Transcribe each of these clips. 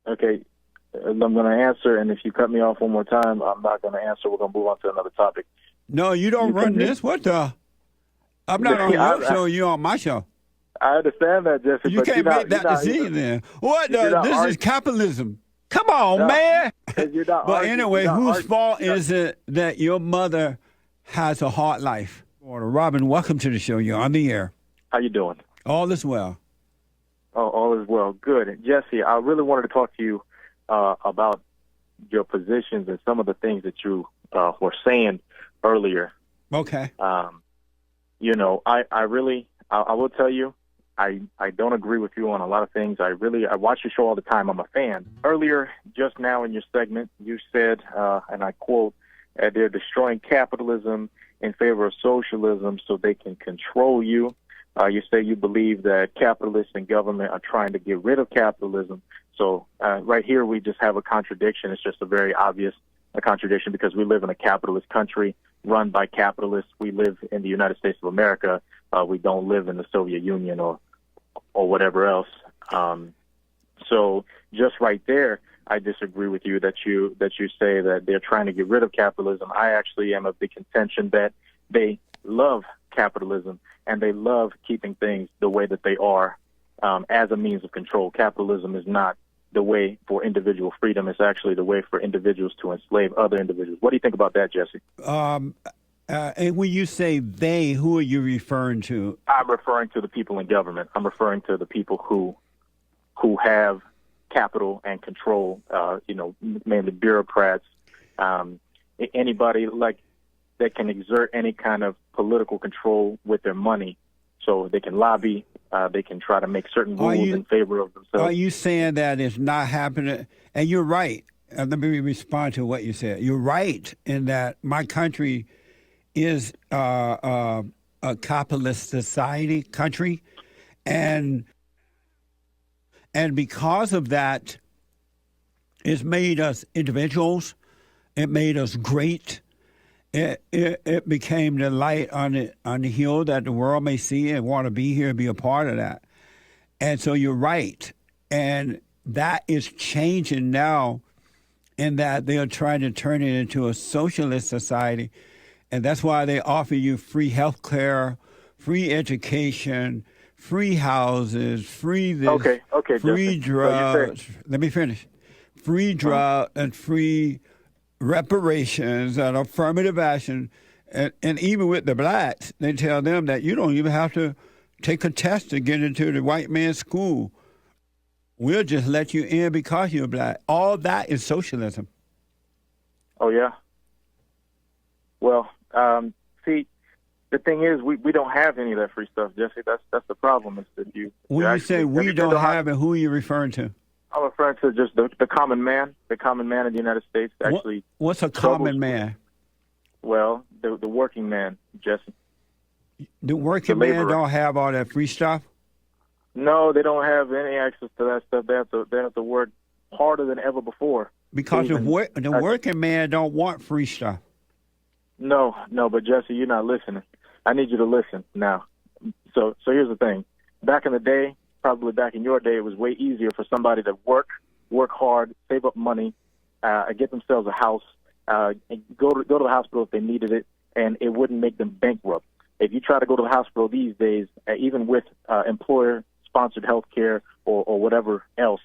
Okay, I'm going to answer, and if you cut me off one more time, I'm not going to answer. We're going to move on to another topic. No, you don't run this. What the? I'm not on your show. You're on my show. I understand that, Jesse. You but can't make that decision then. What the? This is capitalism. Come on, man. But anyway, whose fault is it that your mother has a hard life? Robin, welcome to the show. You're on the air. How you doing? All is well. Oh, all is well. Good. Jesse, I really wanted to talk to you about your positions and some of the things that you were saying earlier. Okay. You know, I will tell you, I don't agree with you on a lot of things. I watch your show all the time. I'm a fan. Earlier, just now in your segment, you said, and I quote, they're destroying capitalism in favor of socialism so they can control you. You say you believe that capitalists and government are trying to get rid of capitalism. So right here we just have a contradiction. It's just a very obvious contradiction because we live in a capitalist country run by capitalists. We live in the United States of America. We don't live in the Soviet Union or whatever else. So just right there, I disagree with you that you say that they're trying to get rid of capitalism. I actually am of the contention that they love capitalism and they love keeping things the way that they are as a means of control. Capitalism is not the way for individual freedom. It's actually the way for individuals to enslave other individuals. What do you think about that, Jesse? And when you say they, who are you referring to? I'm referring to the people in government. I'm referring to the people who have capital and control, mainly bureaucrats, anybody like that can exert any kind of political control with their money. So they can lobby, they can try to make certain rules in favor of themselves. Are you saying that it's not happening? And you're right. Let me respond to what you said. You're right in that my country is a capitalist society country, and because of that, it's made us individuals. It made us great. It became the light on the hill that the world may see and want to be here and be a part of that. And so you're right. And that is changing now in that they are trying to turn it into a socialist society. And that's why they offer you free health care, free education, free houses, free this, free drugs. Let me finish. Free drugs and free reparations and affirmative action. And even with the blacks, they tell them that you don't even have to take a test to get into the white man's school. We'll just let you in because you're black. All that is socialism. Oh, yeah? Well, see, the thing is, we don't have any of that free stuff, Jesse. That's the problem. Is that when you say we don't have it, who are you referring to? I'm referring to just the common man, in the United States. Actually, what's a common man? Well, the working man, Jesse. The working man don't have all that free stuff? No, they don't have any access to that stuff. They have to work harder than ever before. Because the working man don't want free stuff. No, but Jesse, you're not listening. I need you to listen now. So here's the thing. Back in the day, probably back in your day, it was way easier for somebody to work hard, save up money, get themselves a house, and go to the hospital if they needed it, and it wouldn't make them bankrupt. If you try to go to the hospital these days, even with employer-sponsored health care or whatever else,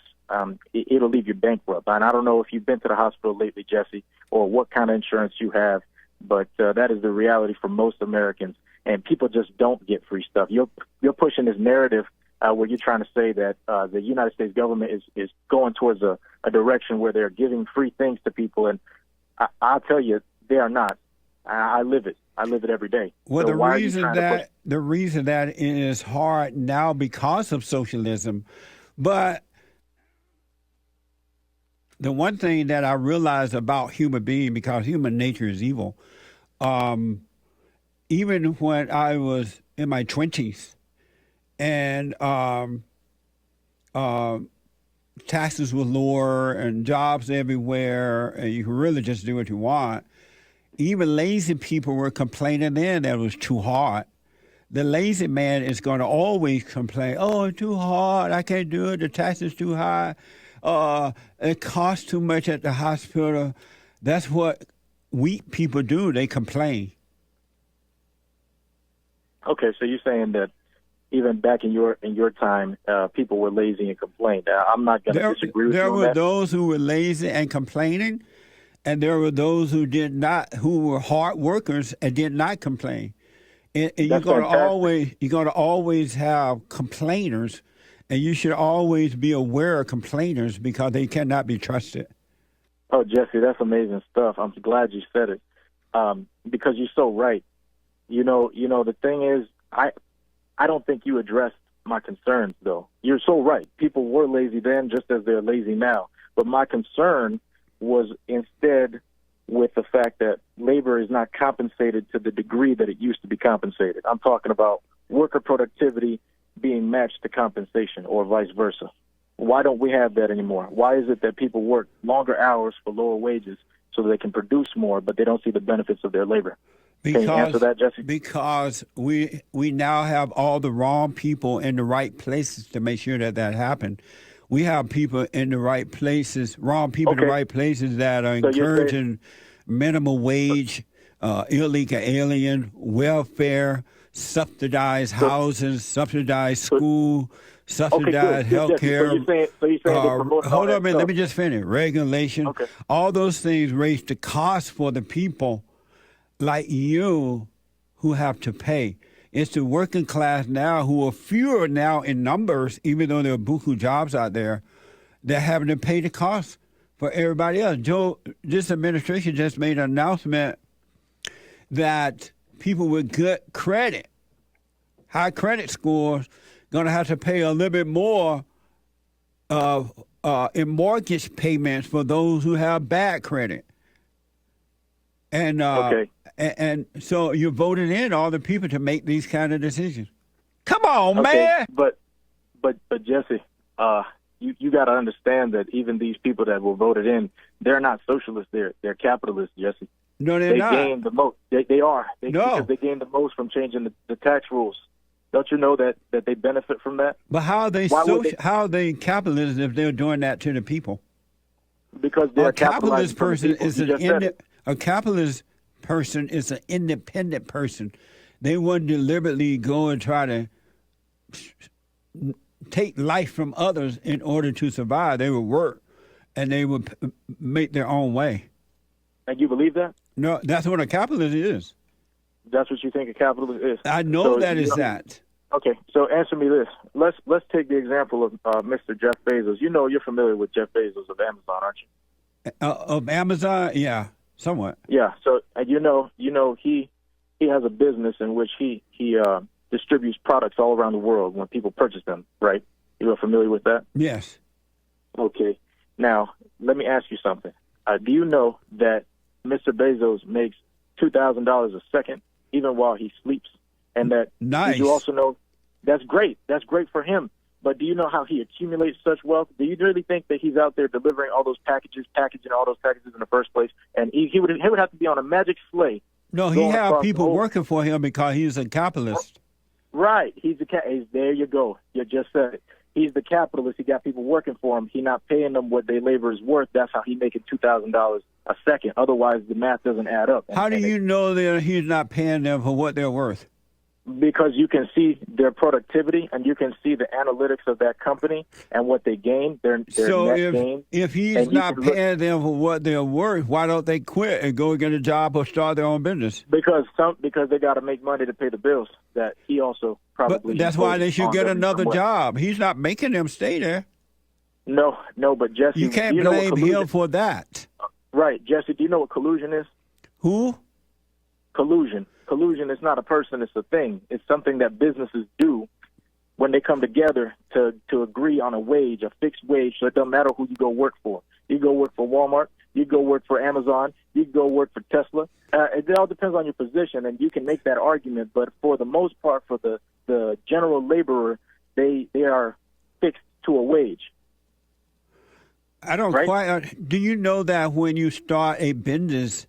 it'll leave you bankrupt. And I don't know if you've been to the hospital lately, Jesse, or what kind of insurance you have, but that is the reality for most Americans. And people just don't get free stuff. You're pushing this narrative where you're trying to say that the United States government is going towards a direction where they're giving free things to people. And I'll tell you, they are not. I live it. I live it every day. Well, so the reason that it is hard now because of socialism, but the one thing that I realize about human being, because human nature is evil, even when I was in my 20s and taxes were lower and jobs everywhere and you could really just do what you want, even lazy people were complaining then that it was too hard. The lazy man is going to always complain, oh, it's too hard, I can't do it, the tax is too high. It costs too much at the hospital. That's what weak people do. They complain. Okay, so you're saying that even back in your time, people were lazy and complained. I'm not going to disagree with you on that. There were those who were lazy and complaining, and there were those who did not, who were hard workers and did not complain. And you're going to always have complainers, and you should always be aware of complainers because they cannot be trusted. Oh, Jesse, that's amazing stuff. I'm glad you said it because you're so right. You know, the thing is, I don't think you addressed my concerns, though. You're so right. People were lazy then just as they're lazy now. But my concern was instead with the fact that labor is not compensated to the degree that it used to be compensated. I'm talking about worker productivity being matched to compensation or vice versa. Why don't we have that anymore? Why is it that people work longer hours for lower wages so they can produce more, but they don't see the benefits of their labor? Can you answer that, Jesse? Because we now have all the wrong people in the right places to make sure that happens. We have people in the right places, wrong people in the right places that are encouraging minimum wage, illegal alien, welfare, subsidized housing, subsidized school, subsidized health care. Hold on a minute, let me just finish. Regulation, all those things raise the cost for the people like you who have to pay. It's the working class now who are fewer now in numbers, even though there are buku jobs out there, they're having to pay the cost for everybody else. Joe, this administration just made an announcement that people with good credit, high credit scores, going to have to pay a little bit more in mortgage payments for those who have bad credit. And and so you voted in all the people to make these kind of decisions. Come on, man. But Jesse, you got to understand that even these people that were voted in, they're not socialists. They're capitalists, Jesse. No, they're not. They gained the most. They are. Because they gained the most from changing the tax rules. Don't you know that they benefit from that? But how are they capitalists if they're doing that to the people? Because they're a capitalist person is a capitalist person is an independent person. They wouldn't deliberately go and try to take life from others in order to survive. They would work, and they would make their own way. And you believe that? No, that's what a capitalist is. That's what you think a capitalist is? I know that. Okay, so answer me this. Let's take the example of Mr. Jeff Bezos. You know, you're familiar with Jeff Bezos of Amazon, aren't you? Of Amazon, yeah. Somewhat. Yeah. So you know, he has a business in which he distributes products all around the world when people purchase them. Right? You are familiar with that? Yes. Okay. Now let me ask you something. Do you know that Mr. Bezos makes $2,000 a second even while he sleeps? And that nice. Did you also know that's great. That's great for him. But do you know how he accumulates such wealth? Do you really think that he's out there delivering all those packaging all those packages in the first place? And he would have to be on a magic sleigh. No, he have people working for him because he's a capitalist. Right. There you go. You just said it. He's the capitalist. He got people working for him. He's not paying them what their labor is worth. That's how he making $2,000 a second. Otherwise, the math doesn't add up. How do you know that he's not paying them for what they're worth? Because you can see their productivity and you can see the analytics of that company and what they gain, their net gain. If he's not paying them for what they're worth, why don't they quit and go get a job or start their own business? Because they got to make money to pay the bills that he also probably. But that's why they should get another job. He's not making them stay there. No, but Jesse, you can't blame him for that. Right, Jesse. Do you know what collusion is? Who? Collusion. Collusion is not a person, it's a thing. It's something that businesses do when they come together to agree on a wage, a fixed wage, so it doesn't matter who you go work for. You go work for Walmart, you go work for Amazon, you go work for Tesla. It all depends on your position, and you can make that argument, but for the most part, for the general laborer, they are fixed to a wage. I don't quite... Do you know that when you start a business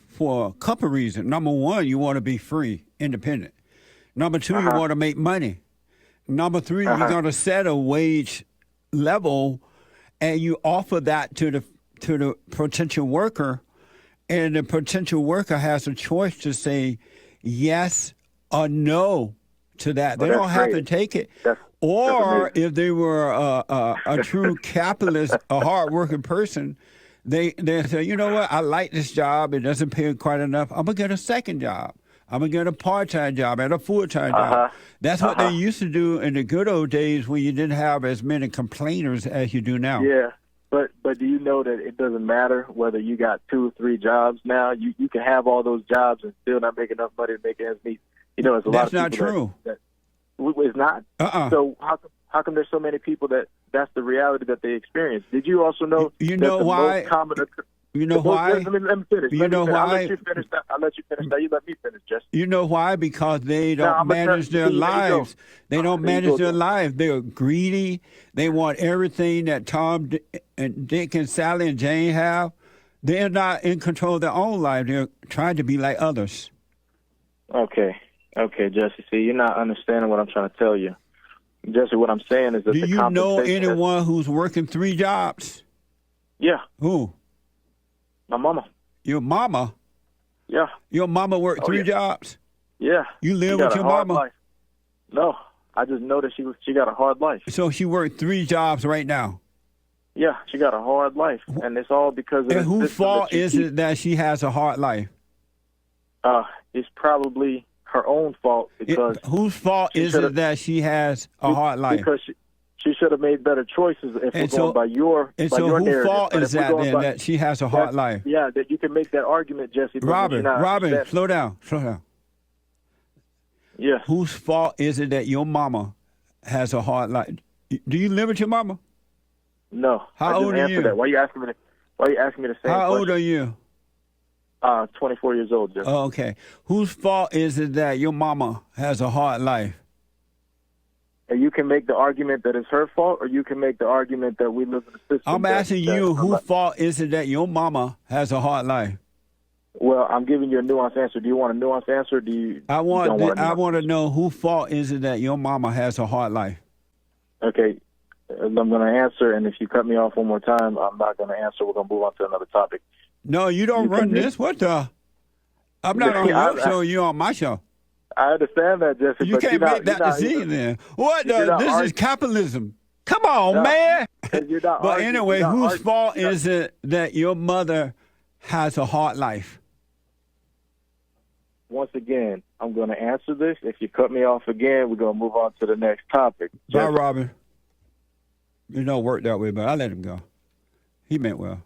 for a couple of reasons? Number one, you want to be free, independent. Number two, you want to make money. Number three, you're going to set a wage level, and you offer that to the potential worker, and the potential worker has a choice to say yes or no to that. They don't have to take it. Or if they were a true capitalist, a hardworking person, they say, you know what, I like this job. It doesn't pay quite enough. I'm going to get a second job. I'm going to get a part-time job and a full-time job. That's what they used to do in the good old days when you didn't have as many complainers as you do now. Yeah, but do you know that it doesn't matter whether you got 2 or 3 jobs now? You can have all those jobs and still not make enough money to make ends meet. You know, it's a lot of people. That's not true. It's not? So how come there's so many people that's the reality that they experience? Did you also know you know why? You know why? Let me finish. You know why? I'll let you finish that. Now you let me finish, Jesse. You know why? Because they don't manage their lives. They don't manage their lives. They're greedy. They want everything that Tom and Dick and Sally and Jane have. They're not in control of their own life. They're trying to be like others. Okay, Jesse. See, you're not understanding what I'm trying to tell you. Jesse, what I'm saying is that do you know anyone who's working 3 jobs? Yeah. Who? My mama. Your mama? Yeah. Your mama worked 3 jobs? Yeah. You live with your mama? Life. No, I just know that she got a hard life. So she worked 3 jobs right now? Yeah, she got a hard life, and it's all because of. And whose fault is it that she has a hard life? It's probably her own fault because. Whose fault is it that she has a hard life? Because she should have made better choices if we're going by your and by so your whose narrative. fault is that then that she has a hard life? Yeah, that you can make that argument, Jesse. Robin, slow down. Yes. Whose fault is it that your mama has a hard life? Do you live with your mama? No. How old are you? That. Why are you asking me the same How question? old are you? 24 years old, Jesse. Oh, okay. Whose fault is it that your mama has a hard life? And you can make the argument that it's her fault, or you can make the argument that we live in a system. I'm asking you, whose fault is it that your mama has a hard life? Well, I'm giving you a nuanced answer. Do you want a nuanced answer? Or do you? I want to know whose fault is it that your mama has a hard life? Okay, I'm going to answer, and if you cut me off one more time, I'm not going to answer. We're going to move on to another topic. No, you don't run this. What the? I'm not on your show. You're on my show. I understand that, Jesse. You can't make that decision then. What the? This is capitalism. Come on, man. But anyway, whose fault is it that your mother has a hard life? Once again, I'm going to answer this. If you cut me off again, we're going to move on to the next topic. Bye, Robin. It don't work that way, but I let him go. He meant well.